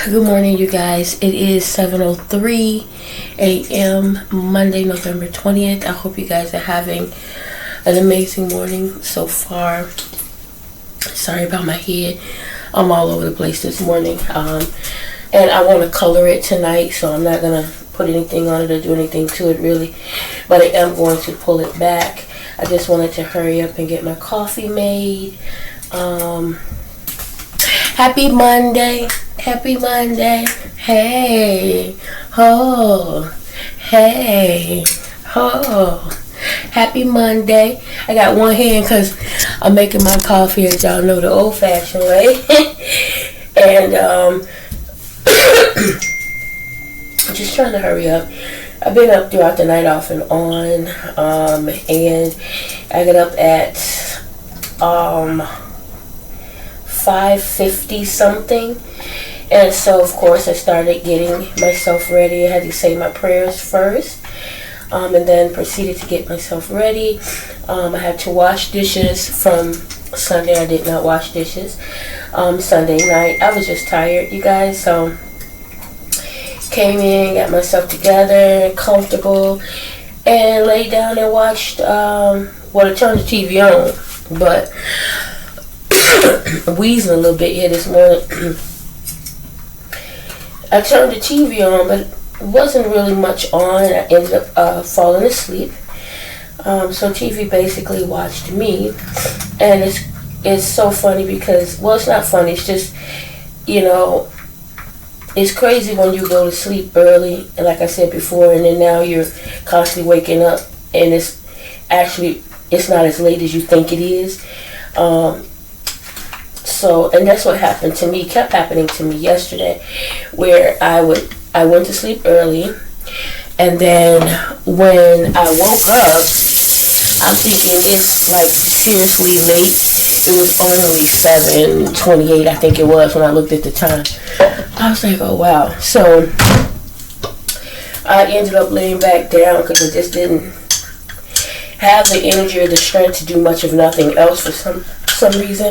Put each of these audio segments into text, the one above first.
Good morning, you guys. It is 7:03 a.m. Monday, November 20th. I hope you guys are having an amazing morning so far. Sorry about my head. I'm all over the place this morning. And I want to color it tonight, so I'm not going to put anything on it or do anything to it really. But I am going to pull it back. I just wanted to hurry up and get my coffee made. Happy Monday. Happy Monday. Hey. Oh. Hey. Oh. Happy Monday. I got one hand because I'm making my coffee, as y'all know, the old-fashioned way. And just trying to hurry up. I've been up throughout the night off and on. And I got up at 5:50 something, and so of course I started getting myself ready. I had to say my prayers first, and then proceeded to get myself ready. I had to wash dishes from Sunday. I did not wash dishes Sunday night. I was just tired, you guys, so came in, got myself together, comfortable, and laid down and watched, I turned the TV on, but I'm wheezing a little bit here this morning. I turned the TV on, but it wasn't really much on. I ended up falling asleep. So TV basically watched me, and it's so funny because, well, it's not funny. It's just, it's crazy when you go to sleep early, and like I said before, and then now you're constantly waking up, and it's not as late as you think it is. And that's what happened to me, kept happening to me yesterday, where I went to sleep early, and then when I woke up, I'm thinking it's like seriously late. It was only 7:28, I think it was, when I looked at the time. I was like, oh wow. So I ended up laying back down because I just didn't have the energy or the strength to do much of nothing else for some reason.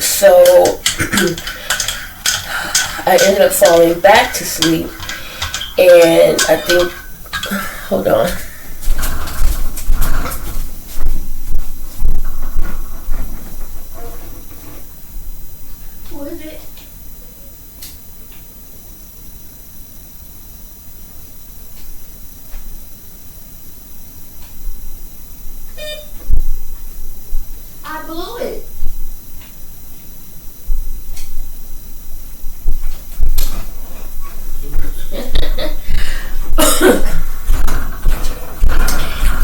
So I ended up falling back to sleep, and I think, hold on. What is it? I blew it.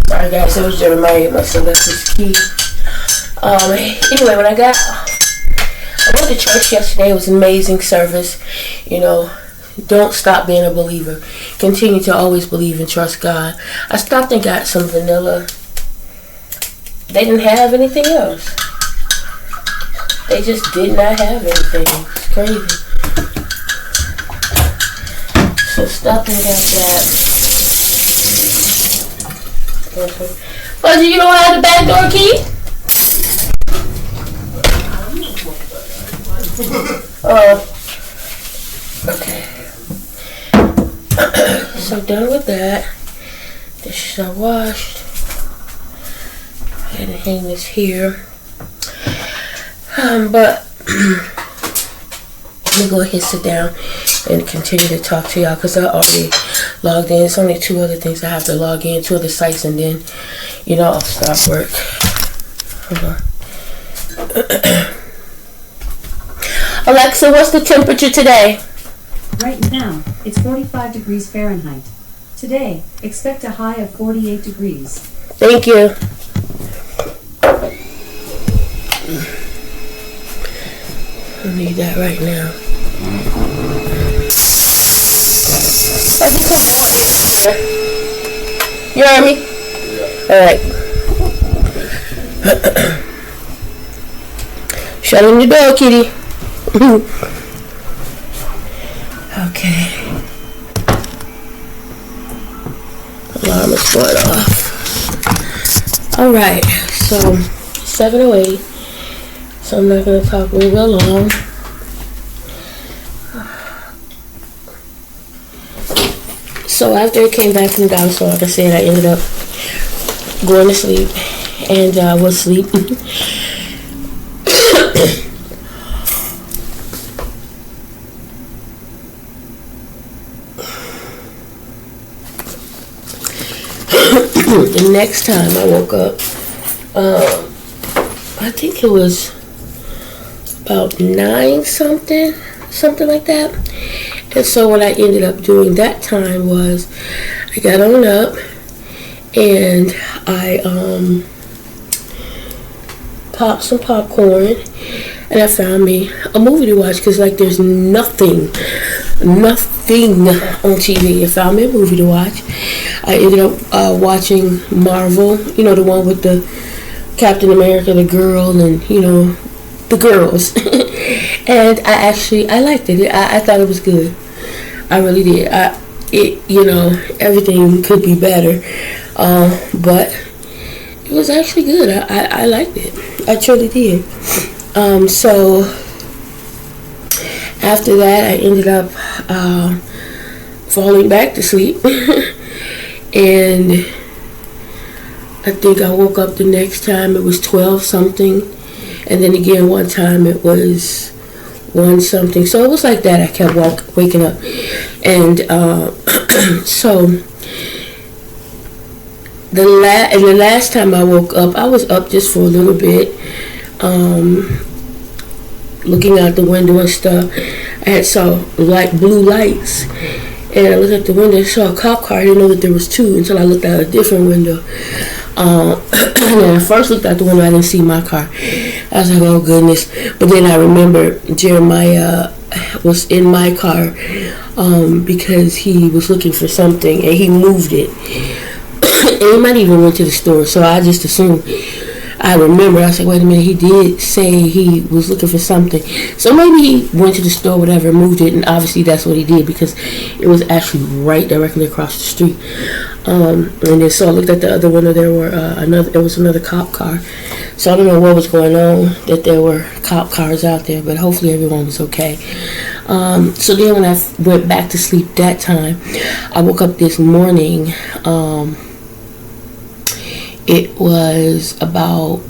Sorry guys, it was just reminding myself that's his key. Anyway, when I went to church yesterday. It was an amazing service. Don't stop being a believer. Continue to always believe and trust God. I stopped and got some vanilla. They didn't have anything else. They just did not have anything. It's crazy. So stopped and got that. But you don't have the back door key? Okay. So done with that. Dishes are washed. I'm gonna hang this here. But let me go ahead and sit down and continue to talk to y'all because I already logged in. It's only 2 other things I have to log in, 2 other sites, and then, I'll stop work. Hold on. Alexa, what's the temperature today? Right now, it's 45 degrees Fahrenheit. Today, expect a high of 48 degrees. Thank you. I need that right now. I just put more in here. You heard me? Yeah. Alright. Shutting the door, kitty. Okay. Alarm is going off. Alright, so 7:08. So I'm not going to talk real long. So after I came back from the dollar store, like I said, I ended up going to sleep and was asleep. The next time I woke up, I think it was about 9 something like that. And so what I ended up doing that time was I got on up and I popped some popcorn and I found me a movie to watch, because like there's nothing on TV. I found me a movie to watch. I ended up watching Marvel, the one with the Captain America, the girl, and the girls. And I liked it. I thought it was good. I really did. Everything could be better, but it was actually good. I liked it. I truly did. So after that, I ended up falling back to sleep. And I think I woke up the next time, it was 12 something. And then again, one time it was 1 something. So it was like that. I kept waking up. And so the last time I woke up, I was up just for a little bit, looking out the window and stuff. I had saw blue lights. And I looked at the window and saw a cop car. I didn't know that there was 2 until I looked out a different window. And when I first looked out the window, I didn't see my car. I was like, oh goodness. But then I remember Jeremiah was in my car because he was looking for something and he moved it. And he might even went to the store. So I just assumed. I remember, I was like, wait a minute, he did say he was looking for something. So maybe he went to the store, whatever, moved it, and obviously that's what he did, because it was actually right directly across the street. And then so I looked at the other window, there was another cop car. So I don't know what was going on, that there were cop cars out there, but hopefully everyone was okay. So then when I went back to sleep that time, I woke up this morning, it was about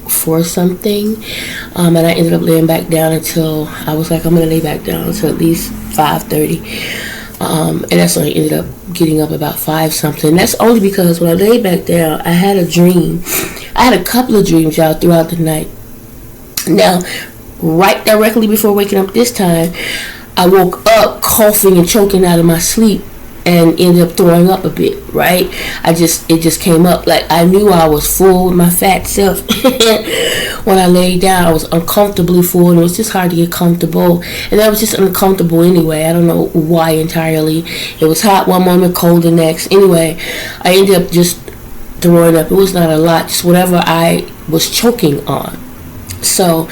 4 something, and I ended up laying back down until I was like, I'm gonna lay back down until at least 5:30, and that's when I ended up getting up about 5 something. That's only because when I laid back down, I had a dream. I had a couple of dreams out throughout the night. Now, right directly before waking up this time, I woke up coughing and choking out of my sleep, and ended up throwing up a bit, right? It just came up. Like, I knew I was full with my fat self. When I laid down, I was uncomfortably full, and it was just hard to get comfortable. And I was just uncomfortable anyway. I don't know why entirely. It was hot one moment, cold the next. Anyway, I ended up just throwing up. It was not a lot, just whatever I was choking on. So,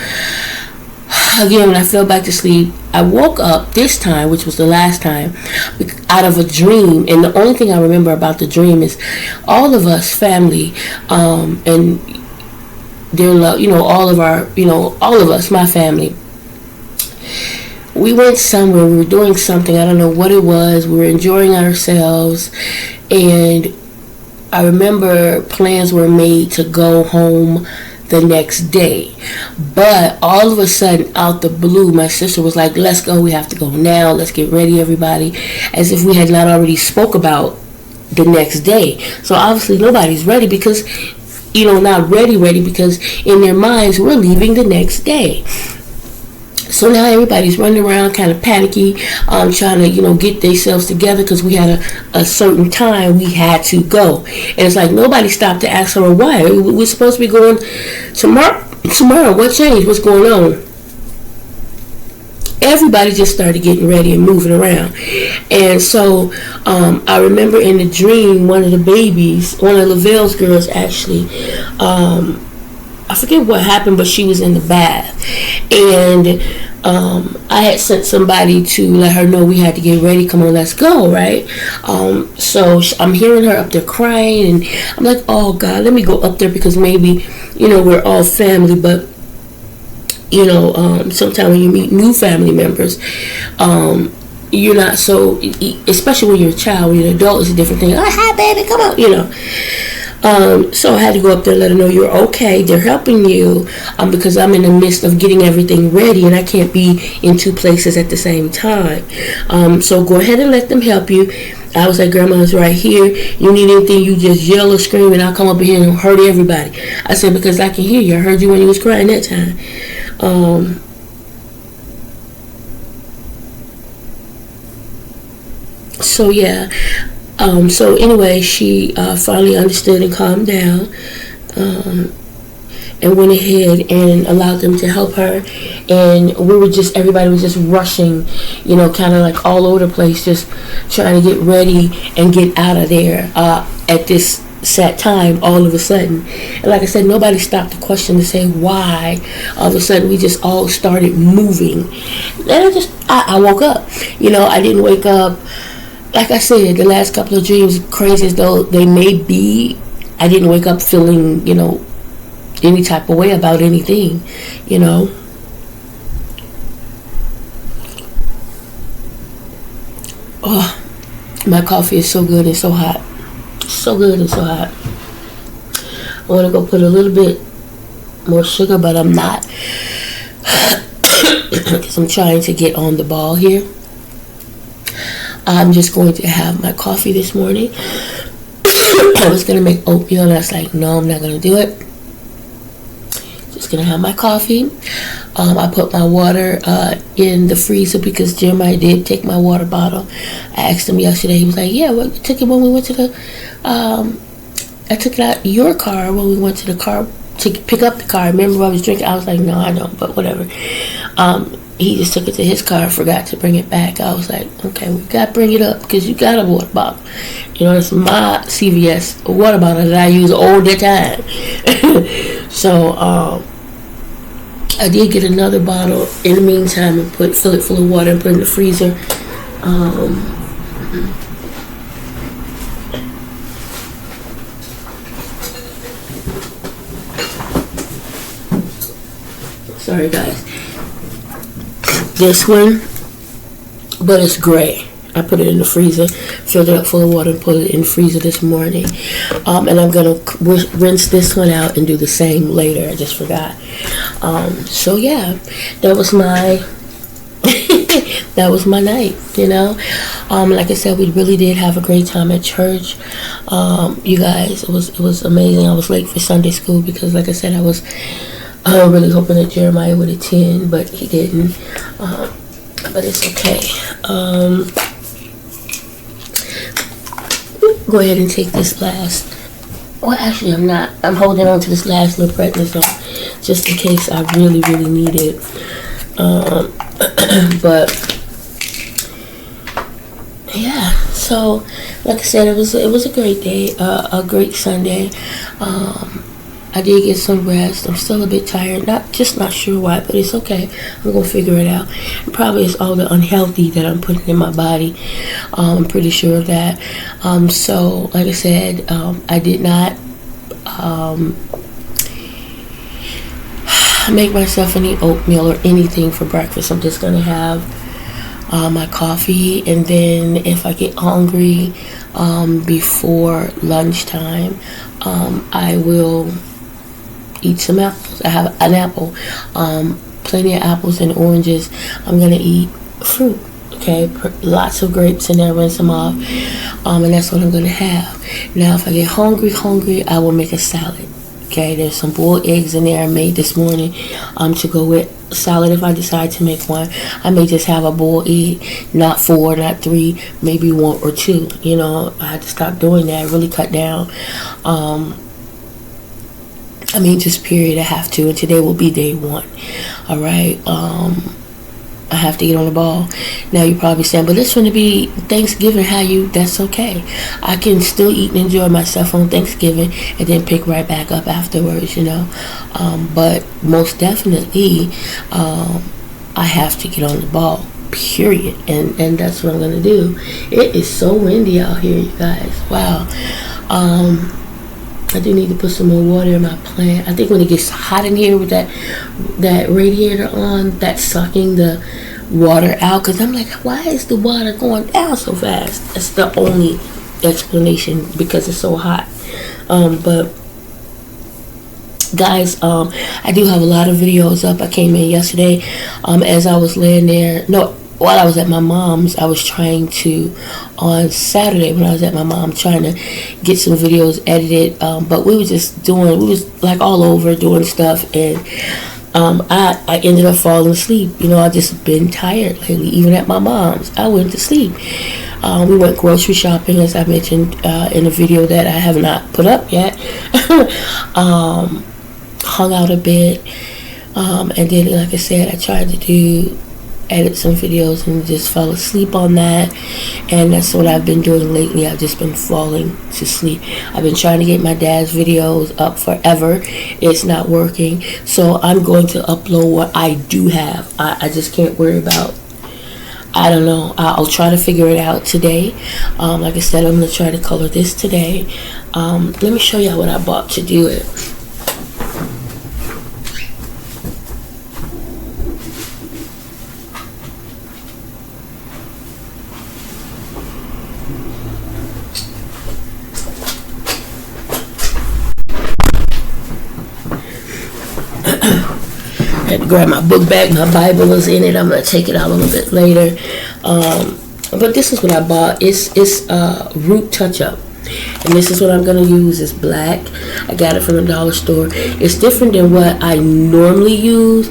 again, when I fell back to sleep, I woke up this time, which was the last time, out of a dream. And the only thing I remember about the dream is all of us family, and their love, all of us, my family, we went somewhere, we were doing something, I don't know what it was, we were enjoying ourselves, and I remember plans were made to go home the next day, but all of a sudden, out the blue, my sister was like, let's go, we have to go now, let's get ready, everybody, as if we had not already spoke about the next day. So obviously nobody's ready, because not ready because in their minds we're leaving the next day. So now everybody's running around kind of panicky, trying to, get themselves together, because we had a certain time we had to go. And it's like nobody stopped to ask her why. We're supposed to be going tomorrow. What changed? What's going on? Everybody just started getting ready and moving around. And so I remember in the dream, one of the babies, one of Lavelle's girls actually, I forget what happened, but she was in the bath, and I had sent somebody to let her know we had to get ready. Come on, let's go, right? So I'm hearing her up there crying, and I'm like, oh God, let me go up there, because maybe, we're all family, but sometimes when you meet new family members, you're not so, especially when you're a child. When you're an adult, it's a different thing. Oh, hi, baby, come on, So I had to go up there and let her know you're okay. They're helping you because I'm in the midst of getting everything ready and I can't be in two places at the same time. So go ahead and let them help you. I was like, Grandma's right here. You need anything, you just yell or scream and I'll come up here and hurt everybody. I said, because I can hear you. I heard you when you was crying that time. So yeah. So anyway, she finally understood and calmed down, and went ahead and allowed them to help her. And everybody was just rushing, kind of like all over the place, just trying to get ready and get out of there at this set time all of a sudden. And like I said, nobody stopped to question to say why all of a sudden we just all started moving. And I woke up. I didn't wake up. Like I said, the last couple of dreams, crazy as though they may be, I didn't wake up feeling, any type of way about anything, Oh, my coffee is so good and so hot. So good and so hot. I want to go put a little bit more sugar, but I'm not. Because I'm trying to get on the ball here. I'm just going to have my coffee this morning. I was going to make oatmeal and I was like, no, I'm not going to do it. Just going to have my coffee. I put my water in the freezer because Jeremiah did take my water bottle. I asked him yesterday. He was like, yeah, you took it when we went to the... I took it out your car when we went to the car to pick up the car. Remember I was drinking? I was like, no, I don't, but whatever. He just took it to his car, forgot to bring it back. I was like, okay, we got to bring it up because you got a water bottle. It's my CVS water bottle that I use all the time. So, I did get another bottle in the meantime and fill it full of water and put it in the freezer. Sorry, guys. This one, but it's gray. I put it in the freezer, filled it up full of water, and put it in the freezer this morning. And I'm gonna rinse this one out and do the same later. I just forgot. So yeah, that was my that was my night. Like I said, we really did have a great time at church. You guys, it was amazing. I was late for Sunday school because, like I said, I was really hoping that Jeremiah would attend, but he didn't. But it's okay. Go ahead and take this last. Well, actually, I'm not. I'm holding on to this last little prednisone just in case I really, really need it. But yeah. So, like I said, it was a great day, a great Sunday. I did get some rest. I'm still a bit tired. Not sure why, but it's okay. I'm going to figure it out. Probably it's all the unhealthy that I'm putting in my body. I'm pretty sure of that. So, like I said, I did not make myself any oatmeal or anything for breakfast. I'm just going to have my coffee, and then if I get hungry before lunchtime, I will eat some apples. I have an apple, plenty of apples and oranges. I'm gonna eat fruit, okay, lots of grapes in there, rinse them off, and that's what I'm gonna have. Now if I get hungry, I will make a salad. Okay, there's some boiled eggs in there I made this morning to go with salad. If I decide to make one, I may just have a boiled egg, not 4, not 3, maybe 1 or 2. I had to stop doing that, really cut down. Just period, I have to, and today will be day 1. All right, I have to get on the ball. Now you're probably saying, but it's going to be Thanksgiving, that's okay. I can still eat and enjoy myself on Thanksgiving and then pick right back up afterwards, but most definitely, I have to get on the ball, period, and that's what I'm going to do. It is so windy out here, you guys. Wow. I do need to put some more water in my plant. I think when it gets hot in here with that radiator on, that's sucking the water out, because I'm like, why is the water going down so fast? That's the only explanation, because it's so hot. But guys, I do have a lot of videos up. I came in yesterday, as I was laying there. No, while I was at my mom's, I was trying to, on Saturday when I was at my mom, trying to get some videos edited. But we was like all over doing stuff, and I ended up falling asleep. I just been tired lately. Even at my mom's, I went to sleep. We went grocery shopping, as I mentioned in a video that I have not put up yet. Hung out a bit, and then, like I said, I tried to edit some videos and just fell asleep on that. And that's what I've been doing lately. I've just been falling to sleep. I've been trying to get my dad's videos up forever. It's not working, so I'm going to upload what I do have. I just can't worry about, I don't know. I'll try to figure it out today. Like I said, I'm going to try to color this today. Let me show you what I bought to do it. I had to grab my book bag. My Bible is in it. I'm going to take it out a little bit later. But this is what I bought. It's Root Touch Up. And this is what I'm going to use. It's black. I got it from the dollar store. It's different than what I normally use,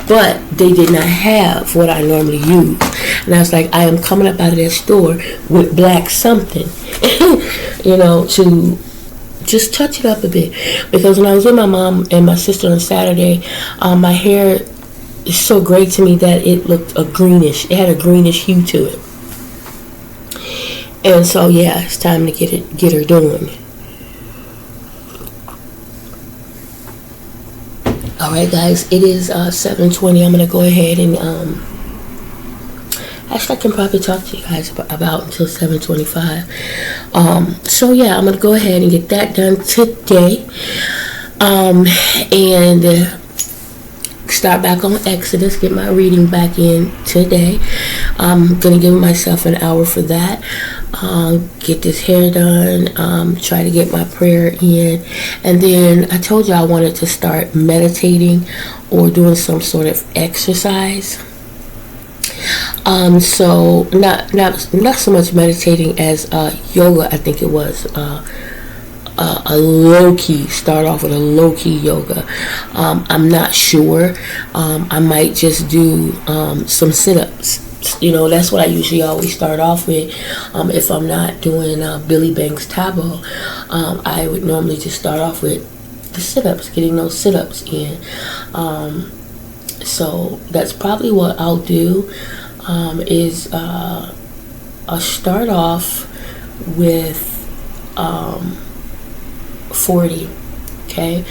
but they did not have what I normally use. And I was like, I am coming up out of that store with black something, to just touch it up a bit. Because when I was with my mom and my sister on Saturday, my hair is so gray to me that it looked it had a greenish hue to it. And so yeah, it's time to get her doing. Alright guys, it is 7:20. I'm gonna go ahead and actually I can probably talk to you guys about until 7:25. So yeah, I'm gonna go ahead and get that done today. And start back on Exodus, get my reading back in today. I'm gonna give myself an hour for that. Get this hair done, try to get my prayer in, and then I told you I wanted to start meditating or doing some sort of exercise. So not so much meditating as yoga. I think it was a low-key, start off with a low-key yoga. I'm not sure. I might just do some sit-ups. That's what I usually always start off with. If I'm not doing Billy Banks Tabo, I would normally just start off with the sit-ups, getting those sit-ups in. So that's probably what I'll do. Is I'll start off with 40. Okay,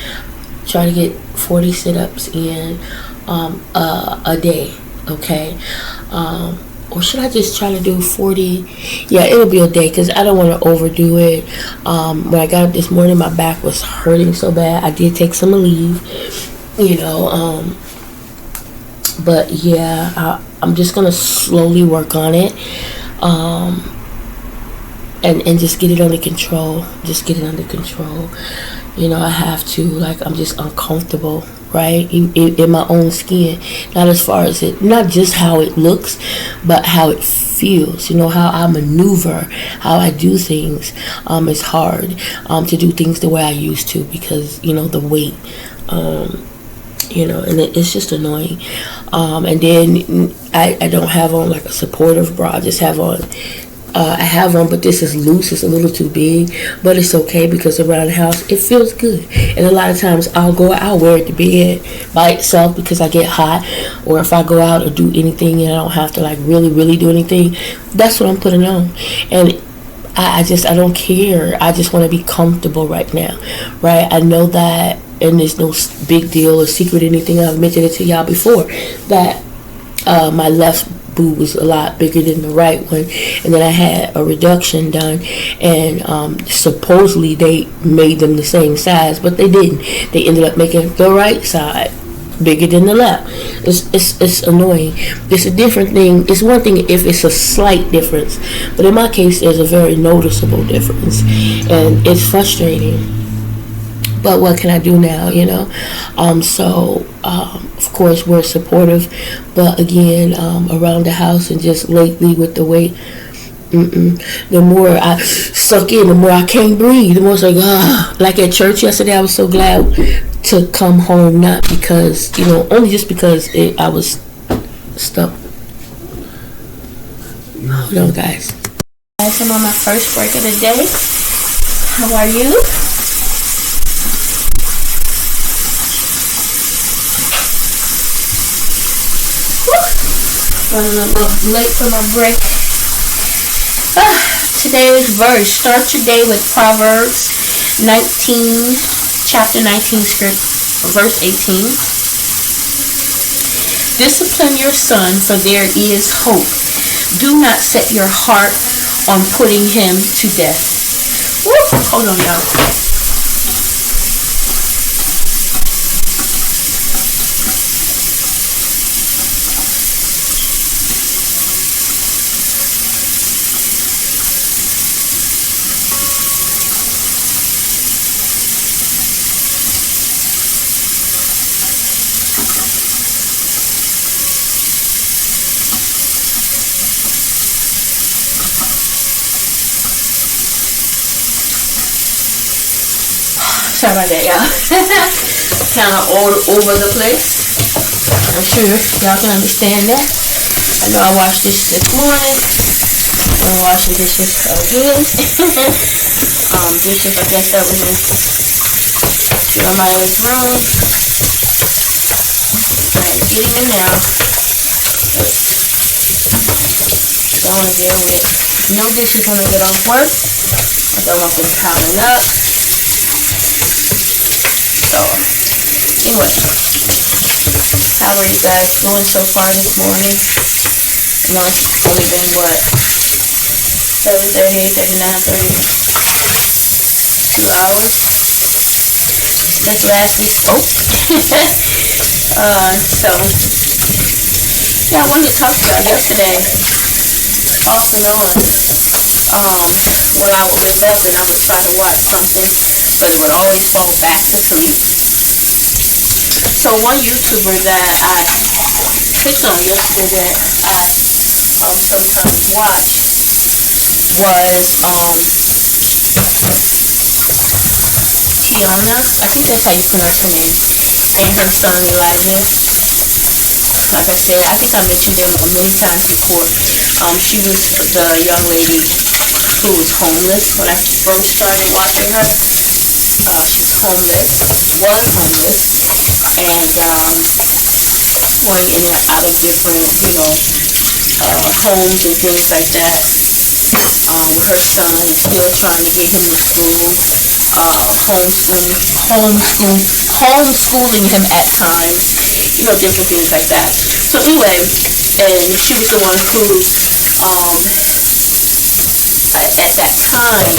try to get 40 sit-ups in a day. Okay, or should I just try to do 40? Yeah, it'll be a day, because I don't want to overdo it. When I got up this morning, my back was hurting so bad. I did take some leave, but yeah, I'm just gonna slowly work on it, and just get it under control. I have to, I'm just uncomfortable, right? In my own skin. Not as far as not just how it looks, but how it feels. How I maneuver, how I do things. It's hard to do things the way I used to, because the weight. And it's just annoying. And then I don't have on like a supportive bra. I just have on. I have on, but this is loose. It's a little too big, but it's okay, because around the house it feels good. And a lot of times I'll wear it to bed by itself because I get hot, or if I go out or do anything and I don't have to really do anything, that's what I'm putting on. And I don't care. I just want to be comfortable right now, right? I know that, and there's no big deal or secret or anything. I've mentioned it to y'all before, that my left boob was a lot bigger than the right one, and then I had a reduction done, and supposedly they made them the same size, but they didn't. They ended up making the right side bigger than the left. It's annoying. It's a different thing. It's one thing if it's a slight difference, but in my case, there's a very noticeable difference, and it's frustrating. But what can I do now, of course, we're supportive. But again, around the house and just lately with the weight, the more I suck in, the more I can't breathe. The more it's like, like at church yesterday, I was so glad to come home, not because, only just because I was stuck. Hold on, guys. Guys, I'm on my first break of the day. How are you? Running a little late for my break. Today's verse. Start your day with Proverbs 19, chapter 19, verse 18. Discipline your son, for there is hope. Do not set your heart on putting him to death. Woo! Hold on, y'all. Sorry about that, y'all. Kind of all over the place. I'm sure y'all can understand that. I know I washed this morning. I'm washing dishes again. Dishes, I guess that was in Maya's room. Alright, getting in now. Going there with no dishes when I get off work. I don't want them piling up. So, anyway, how are you guys doing so far this morning? You know, it's only been, 7:30, 8:39, 2 hours since last we spoke. Yeah, I wanted to talk about yesterday, off and on, when I would wake up and I would try to watch something, but it would always fall back to sleep. So one YouTuber that I clicked on yesterday that I sometimes watch was Tiana, I think that's how you pronounce her name, and her son Elijah. Like I said, I think I mentioned them many times before. She was the young lady who was homeless when I first started watching her. She's homeless, was homeless, and going in and out of different, homes and things like that. With her son, and still trying to get him to school. Homeschooling him at times, different things like that. So anyway, and she was the one who, at that time,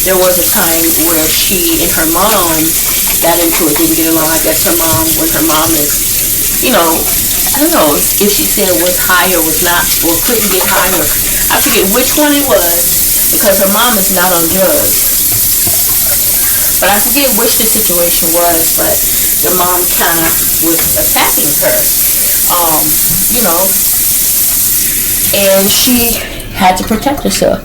there was a time where she and her mom got into it, didn't get along. I guess when her mom is, I don't know if she said was high or was not, or couldn't get high, or I forget which one it was, because her mom is not on drugs. But I forget which the situation was, but the mom kind of was attacking her, and she had to protect herself.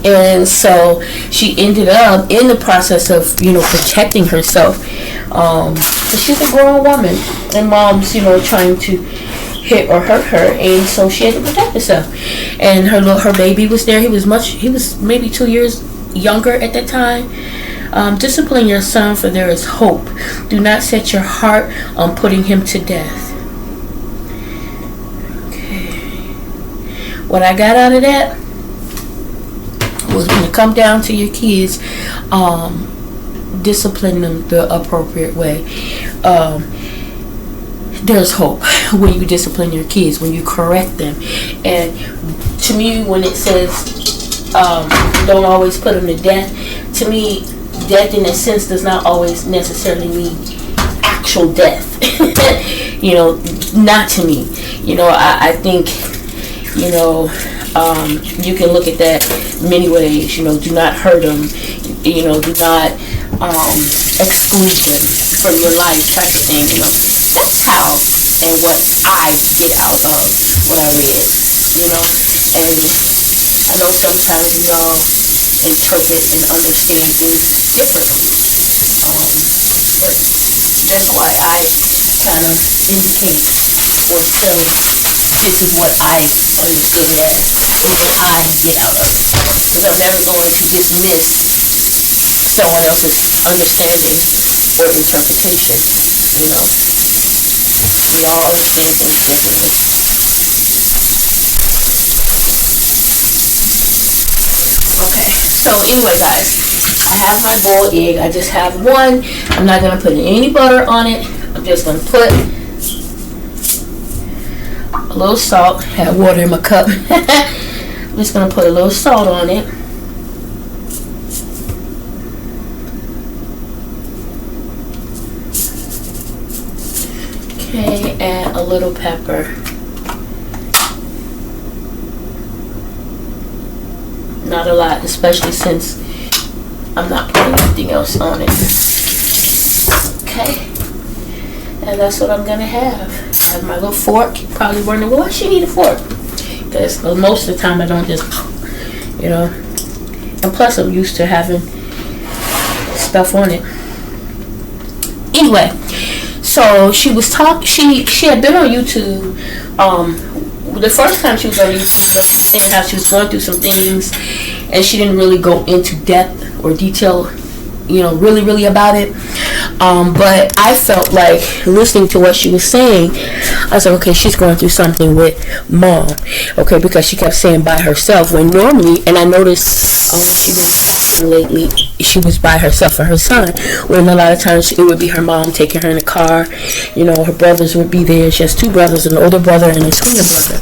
And so she ended up in the process of, protecting herself. But she's a grown woman, and mom's, trying to hit or hurt her, and so she had to protect herself. And her baby was there. He was maybe 2 years younger at that time. Discipline your son, for there is hope. Do not set your heart on putting him to death. Okay. What I got out of that was when it come down to your kids, discipline them the appropriate way. There's hope when you discipline your kids, when you correct them. And to me, when it says don't always put them to death, to me, death in a sense does not always necessarily mean actual death. you know, not to me. You know, I think, you know, you can look at that many ways. You know, do not hurt them. You know, do not exclude them from your life, type of thing. You know, that's how and what I get out of what I read. You know, and I know sometimes we all interpret and understand things differently. But that's why I kind of indicate or say this is what I understood it as and what I get out of it. Because I'm never going to dismiss someone else's understanding or interpretation. You know, we all understand things differently. Okay, so anyway, guys, I have my boiled egg. I just have one. I'm not going to put any butter on it. I'm just going to put a little salt. I have water in my cup. I'm just going to put a little salt on it. Okay, and a little pepper. Not a lot, especially since I'm not putting anything else on it. Okay, and that's what I'm gonna have. I have my little fork. You're probably wondering, well, why she need a fork? Because most of the time I don't just, you know. And plus, I'm used to having stuff on it. Anyway, so she was talking. She had been on YouTube. The first time she was on YouTube, she was saying how she was going through some things, and she didn't really go into depth or detail, you know, really about it. But I felt like listening to what she was saying, I was like, okay, she's going through something with mom, okay, because she kept saying by herself when normally, and I noticed she been lately, she was by herself for her son, when a lot of times it would be her mom taking her in the car. You know, her brothers would be there. She has two brothers, an older brother and a twin brother,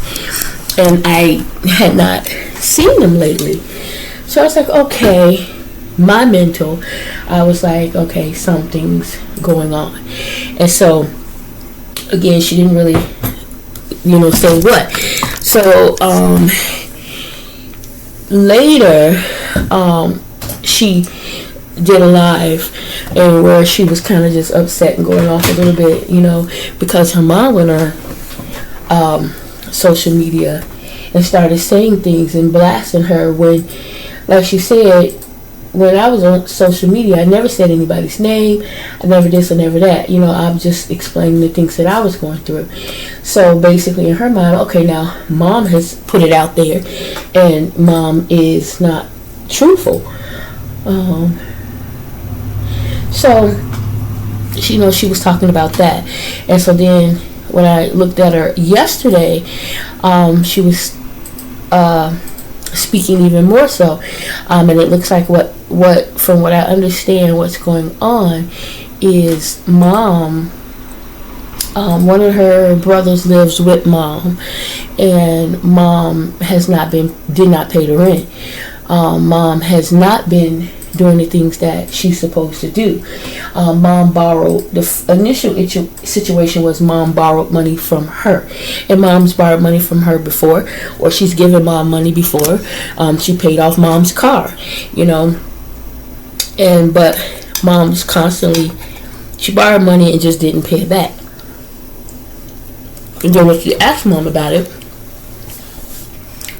and I had not seen them lately. So I was like, okay, my mental, I was like, okay, something's going on. And so again, she didn't really, you know, say what. So later she did a live and where she was kind of just upset and going off a little bit, you know, because her mom went on social media and started saying things and blasting her when, like she said, when I was on social media, I never said anybody's name. I never this, I never that. You know, I'm just explaining the things that I was going through. So basically in her mind, okay, now mom has put it out there and mom is not truthful. So, you know, she was talking about that. And so then when I looked at her yesterday, she was speaking even more so. And it looks like what from what I understand, what's going on is mom, one of her brothers lives with mom, and mom did not pay the rent. Mom has not been doing the things that she's supposed to do. Mom borrowed, the initial situation was mom borrowed money from her, and mom's borrowed money from her before, or she's given mom money before. She paid off mom's car, you know, but mom's constantly, she borrowed money and just didn't pay it back. And then when she asked mom about it,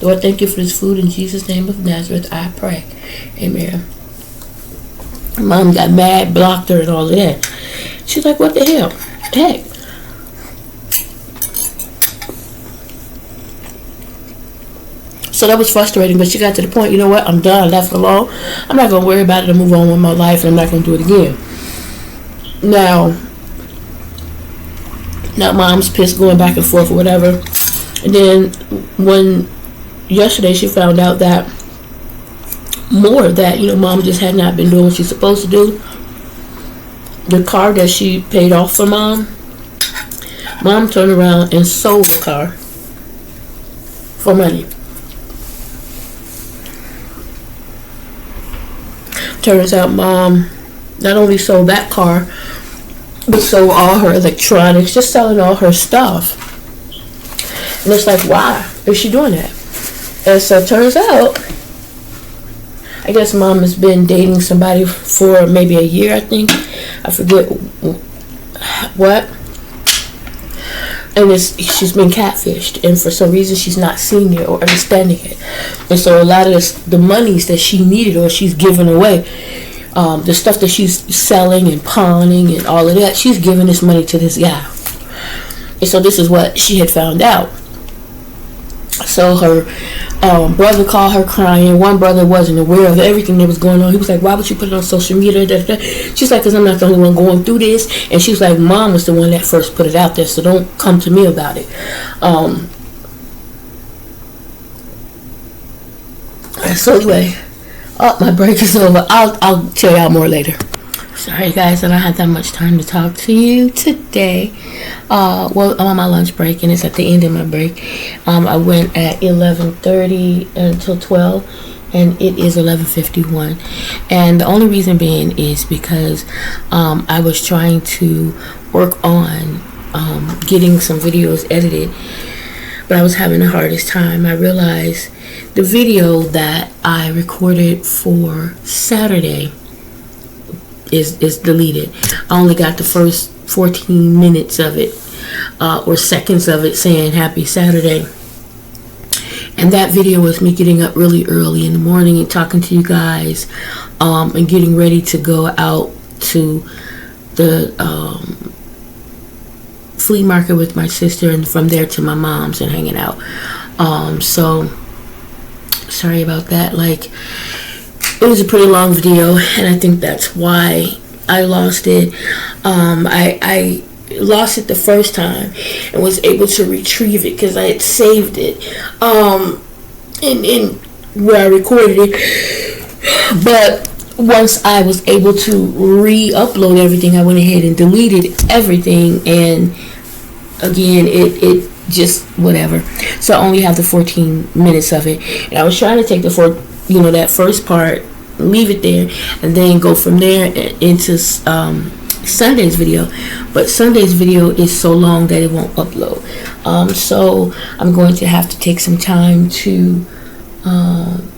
Lord, thank you for this food in Jesus' name of Nazareth, I pray. Amen. Mom got mad, blocked her, and all of that. She's like, what the hell? Heck. So that was frustrating, but she got to the point, you know what? I'm done. I left her alone. I'm not going to worry about it and move on with my life, and I'm not going to do it again. Now mom's pissed, going back and forth or whatever. And then when yesterday she found out that you know, mom just had not been doing what she's supposed to do. The car that she paid off for mom turned around and sold the car for money. Turns out mom not only sold that car, but sold all her electronics, just selling all her stuff. And it's like, why is she doing that? And so it turns out, I guess mom has been dating somebody for maybe a year, I think. I forget what. And she's been catfished. And for some reason, she's not seeing it or understanding it. And so a lot of the monies that she needed or she's giving away, the stuff that she's selling and pawning and all of that, she's giving this money to this guy. And so this is what she had found out. So her brother called her crying. One brother wasn't aware of everything that was going on. He was like, why would you put it on social media? She's like, because I'm not the only one going through this. And she was like, mom was the one that first put it out there, so don't come to me about it. So anyway, my break is over. I'll tell y'all more later. Sorry guys, I don't have that much time to talk to you today. Well, I'm on my lunch break and it's at the end of my break. I went at 11:30 until 12 and it is 11:51. And the only reason being is because I was trying to work on getting some videos edited, but I was having the hardest time. I realized the video that I recorded for Saturday is deleted. I only got the first 14 minutes of it or seconds of it saying happy Saturday. And that video was me getting up really early in the morning and talking to you guys and getting ready to go out to the flea market with my sister and from there to my mom's and hanging out. So sorry about that. Like, it was a pretty long video, and I think that's why I lost it. I lost it the first time and was able to retrieve it because I had saved it in where I recorded it. But once I was able to re-upload everything, I went ahead and deleted everything, and again, it just whatever. So I only have the 14 minutes of it, and I was trying to take that first part, leave it there, and then go from there into Sunday's video. But Sunday's video is so long that it won't upload. So I'm going to have to take some time to I'm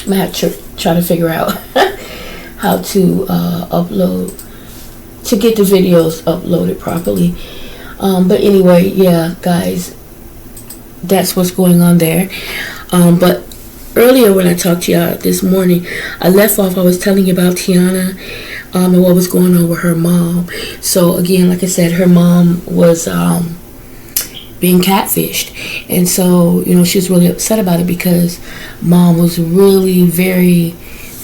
gonna have to try to figure out how to upload, to get the videos uploaded properly. But anyway, yeah, guys, that's what's going on there. But earlier when I talked to y'all this morning, I left off, I was telling you about Tiana and what was going on with her mom. So again, like I said, her mom was being catfished. And so, she was really upset about it because mom was really very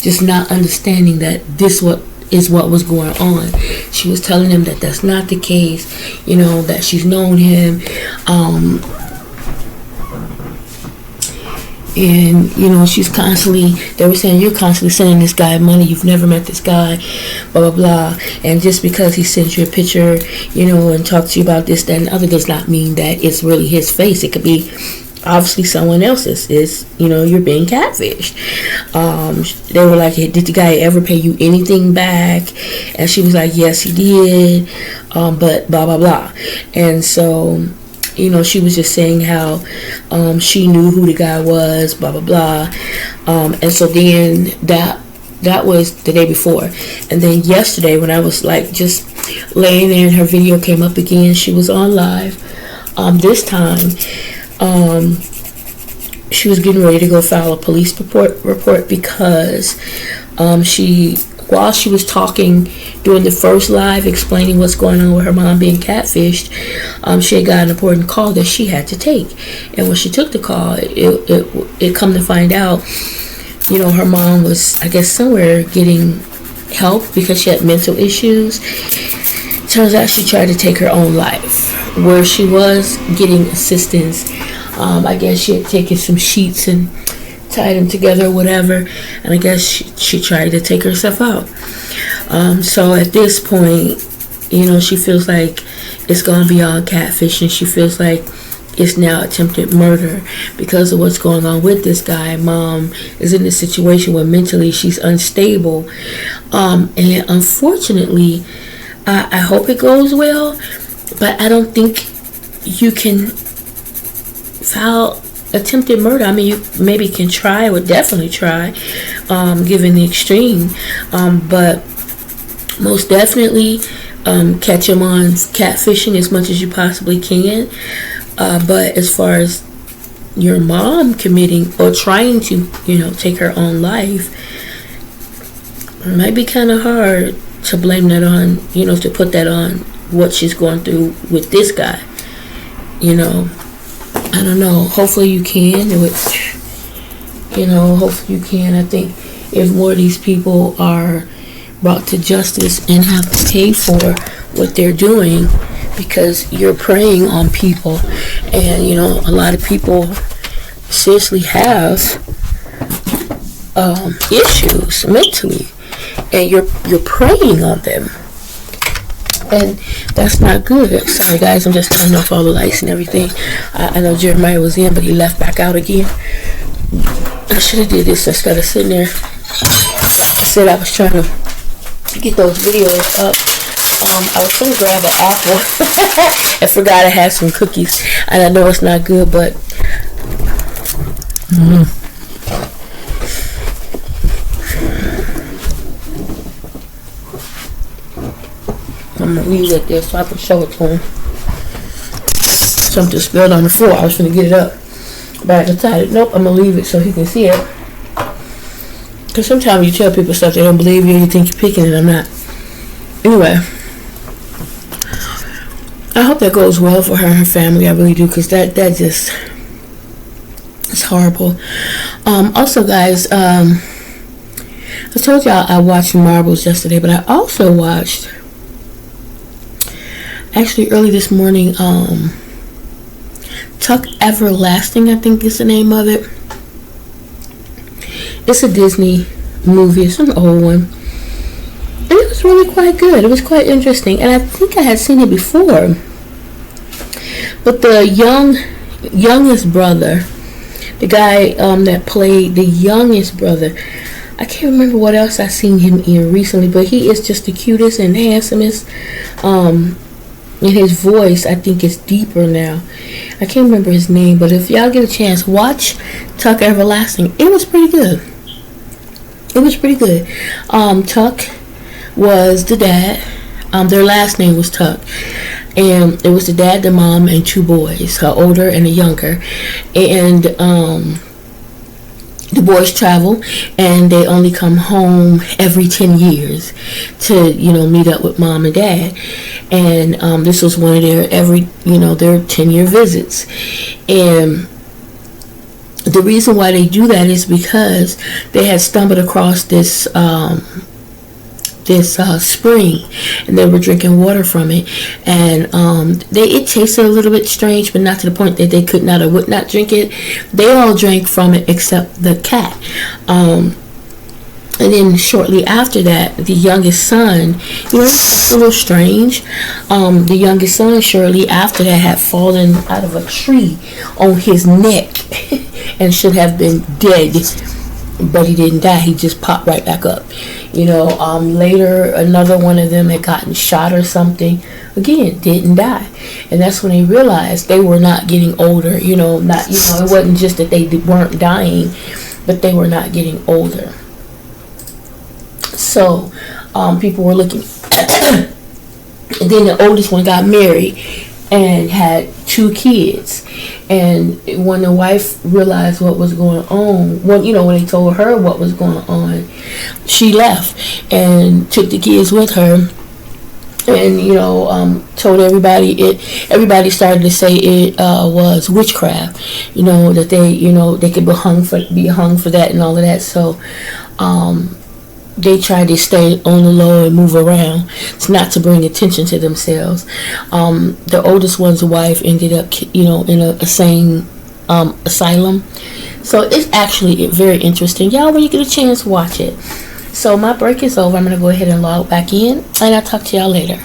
just not understanding that this is what was going on. She was telling him that that's not the case, that she's known him, and she's constantly, they were saying, you're constantly sending this guy money, you've never met this guy, blah blah blah, and just because he sends you a picture, and talks to you about this, that, and the other, does not mean that it's really his face. It could be obviously someone else's. You're being catfished. They were like, did the guy ever pay you anything back? And she was like, yes, he did, but blah blah blah. And so she was just saying how she knew who the guy was, blah blah blah. And so then that was the day before, and then yesterday when I was like just laying there and her video came up again, she was on live. This time she was getting ready to go file a police report because while she was talking during the first live, explaining what's going on with her mom being catfished, she had got an important call that she had to take. And when she took the call, it come to find out, her mom was, I guess, somewhere getting help because she had mental issues. Turns out she tried to take her own life. Where she was getting assistance, I guess she had taken some sheets and tied them together or whatever, and I guess she tried to take herself out. So at this point, she feels like it's gonna be all catfish, and she feels like it's now attempted murder because of what's going on with this guy. Mom is in a situation where mentally she's unstable, and unfortunately, I hope it goes well, but I don't think you can file attempted murder. I mean, you maybe can try, would definitely try, given the extreme, but most definitely catch him on catfishing as much as you possibly can. But as far as your mom committing or trying to, take her own life, it might be kind of hard to blame that on, to put that on what she's going through with this guy. I don't know. Hopefully you can. Hopefully you can. I think if more of these people are brought to justice and have to pay for what they're doing, because you're preying on people, and a lot of people seriously have issues mentally, and you're preying on them, and that's not good. Sorry guys, I'm just turning off all the lights and everything. I know Jeremiah was in, but he left back out again. I should have did this instead of sitting there. Like I said, I was trying to get those videos up. I was going to grab an apple. I forgot I had some cookies, and I know it's not good, but I'm going to leave it there so I can show it to him. Something spilled on the floor. I was going to get it up, but I decided, nope, I'm going to leave it so he can see it. Because sometimes you tell people stuff, they don't believe you, you think you're picking it. I'm not. Anyway, I hope that goes well for her and her family. I really do, because that just, it's horrible. Also, guys, I told y'all I watched Marbles yesterday, but I also watched, actually early this morning, Tuck Everlasting, I think is the name of it. It's a Disney movie. It's an old one. And it was really quite good. It was quite interesting. And I think I had seen it before. But the youngest brother, the guy that played the youngest brother, I can't remember what else I've seen him in recently, but he is just the cutest and handsomest. And his voice, I think, is deeper now. I can't remember his name, but if y'all get a chance, watch Tuck Everlasting. It was pretty good. It was pretty good. Tuck was the dad. Their last name was Tuck. And it was the dad, the mom, and two boys, an older and a younger. And the boys travel, and they only come home every 10 years to, meet up with mom and dad. And this was one of their their 10-year visits. And the reason why they do that is because they had stumbled across this spring, and they were drinking water from it, and it tasted a little bit strange, but not to the point that they could not or would not drink it. They all drank from it except the cat. And then shortly after that, the youngest son, it's a little strange. The youngest son, shortly after that, had fallen out of a tree on his neck and should have been dead, but he didn't die. He just popped right back up. Later, another one of them had gotten shot or something. Again, didn't die. And that's when they realized they were not getting older. It wasn't just that they weren't dying, but they were not getting older. So, people were looking. And then the oldest one got married and had 2 kids. And when the wife realized what was going on, when they told her what was going on, she left and took the kids with her. And told everybody. Everybody started to say it was witchcraft. That they could be hung for that and all of that. So, they tried to stay on the low and move around, not to bring attention to themselves. The oldest one's wife ended up, in a sane asylum. So it's actually very interesting. Y'all, when you get a chance, watch it. So my break is over. I'm going to go ahead and log back in, and I'll talk to y'all later.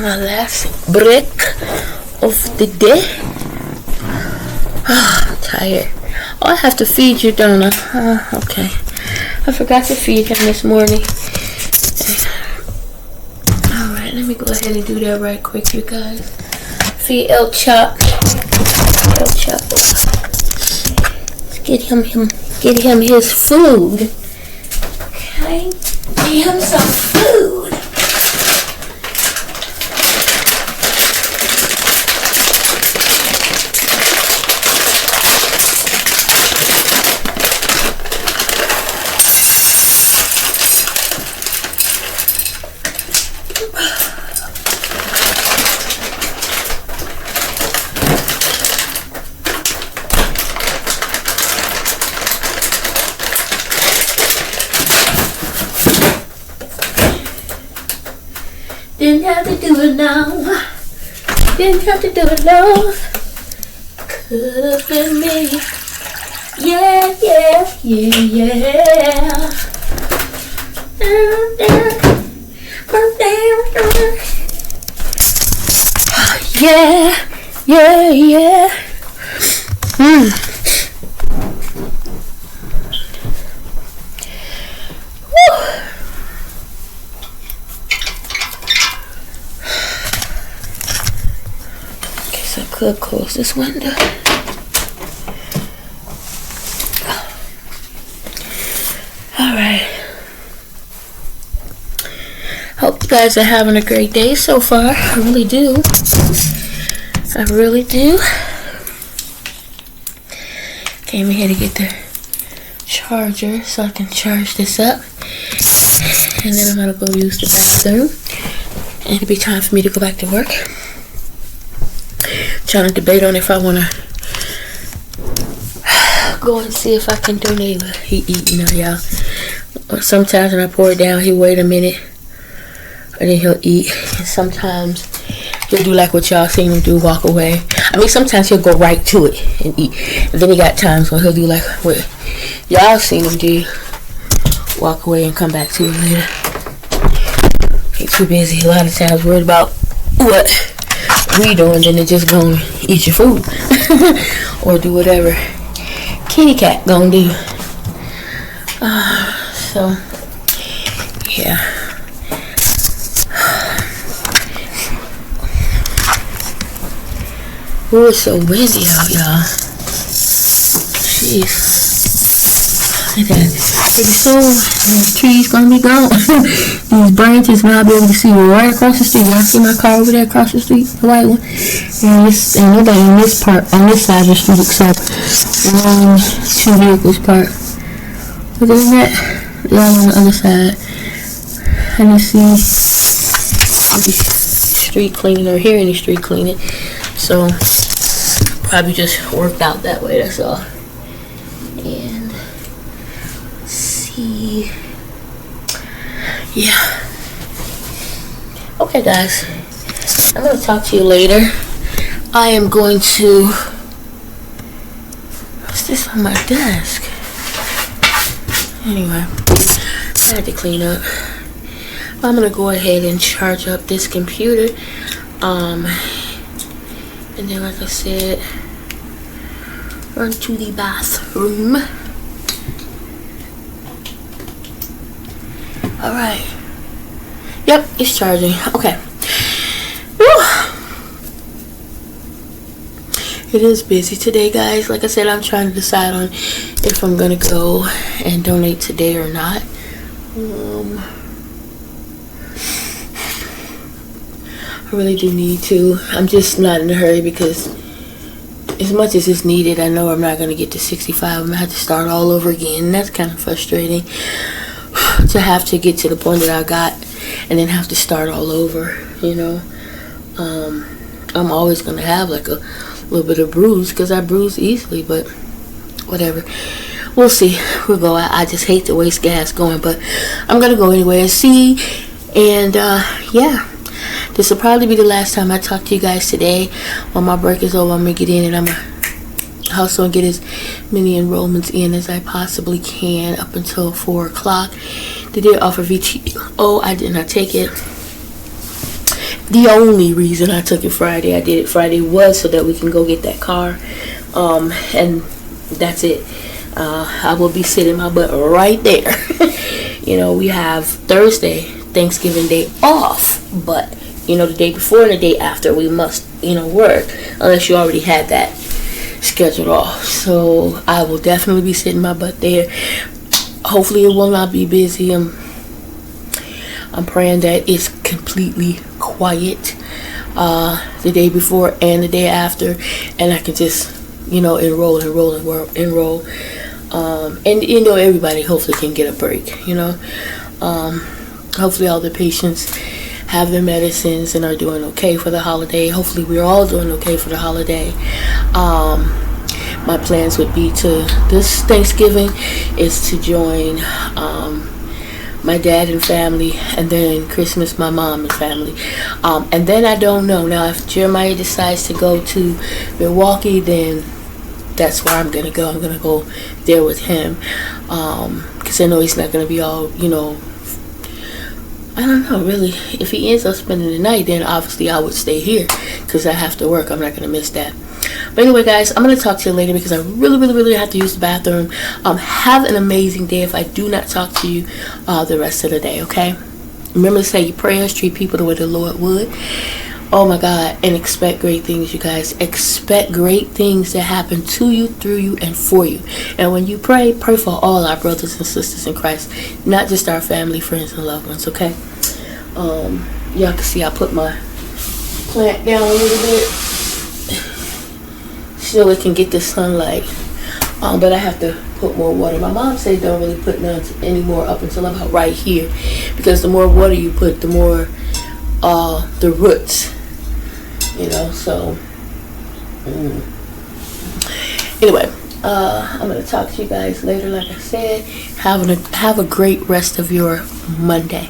my last break of the day. I'm tired. Oh, I have to feed you, don't I? Okay. I forgot to feed him this morning. Alright, let me go ahead and do that right quick, you guys. Feed El Chop. El Chapo. Let's get him his food. Okay? Get him some food. Didn't have to do it now. Didn't have to do it now. Could've been me. Yeah, yeah, yeah, yeah. Down, down, down, down. Yeah, yeah, yeah. Woo. I could close this window. Alright. Hope you guys are having a great day so far. I really do. I really do. Came in here to get the charger so I can charge this up. And then I'm gonna go use the bathroom. And it'll be time for me to go back to work. Trying to debate on if I want to go and see if I can donate what he eating now, y'all. Sometimes when I pour it down, he'll wait a minute and then he'll eat. And sometimes he'll do like what y'all seen him do, walk away. I mean, sometimes he'll go right to it and eat. And then he got times when he'll do like what y'all seen him do, walk away and come back to it later. He's too busy a lot of times, worried about what we doing, then they just gonna eat your food or do whatever kitty cat gonna do. So yeah. Oh, it's so windy out, y'all. Jeez. Look at that. Pretty soon, these trees gonna be gone. These branches, now I'll be able to see right across the street. Y'all see my car over there across the street, the white one? And this, ain't nobody on this part, on this side of the street except two vehicles parked. But isn't that, they're all on the other side. And you see street cleaning or hear any street cleaning. So probably just worked out that way, that's all. And see, yeah. Okay, guys, I'm gonna talk to you later. I am going to, what's this on my desk? Anyway, I had to clean up. I'm gonna go ahead and charge up this computer, and then like I said, run to the bathroom. Alright. Yep, it's charging. Okay. Woo. It is busy today, guys. Like I said, I'm trying to decide on if I'm gonna go and donate today or not. I really do need to. I'm just not in a hurry because as much as it's needed, I know I'm not going to get to 65. I'm going to have to start all over again. That's kind of frustrating to have to get to the point that I got and then have to start all over, you know. I'm always going to have like a little bit of bruise because I bruise easily, but whatever. We'll see. We'll go. I just hate to waste gas going, but I'm going to go anyway and see. And yeah. This will probably be the last time I talk to you guys today. When my break is over, I'm going to get in and I'm going to also get as many enrollments in as I possibly can up until 4 o'clock. They did offer VTO. I did not take it. The only reason I took it Friday, I did it Friday, was so that we can go get that car. And that's it. I will be sitting my butt right there. We have Thursday, Thanksgiving Day off, but the day before and the day after we must work, unless you already had that scheduled off. So I will definitely be sitting my butt there. Hopefully it will not be busy. I'm praying that it's completely quiet the day before and the day after, and I can just enroll. And everybody hopefully can get a break. Hopefully all the patients have their medicines and are doing okay for the holiday. Hopefully we're all doing okay for the holiday. My plans would be to this Thanksgiving is to join my dad and family, and then Christmas my mom and family, and then I don't know now if Jeremiah decides to go to Milwaukee, then that's where I'm gonna go. I'm gonna go there with him, because I know he's not gonna be all I don't know really. If he ends up spending the night, then obviously I would stay here because I have to work. I'm not gonna miss that. But anyway, guys, I'm going to talk to you later because I really have to use the bathroom. Have an amazing day if I do not talk to you the rest of the day, okay? Remember to say your prayers, treat people the way the Lord would. Oh, my God. And expect great things, you guys. Expect great things to happen to you, through you, and for you. And when you pray for all our brothers and sisters in Christ, not just our family, friends, and loved ones, okay? Y'all can see I put my plant down a little bit so it can get the sunlight, but I have to put more water. My mom said don't really put none anymore up until about right here, because the more water you put, the more the roots, so anyway, I'm gonna talk to you guys later. Like I said, have a great rest of your Monday.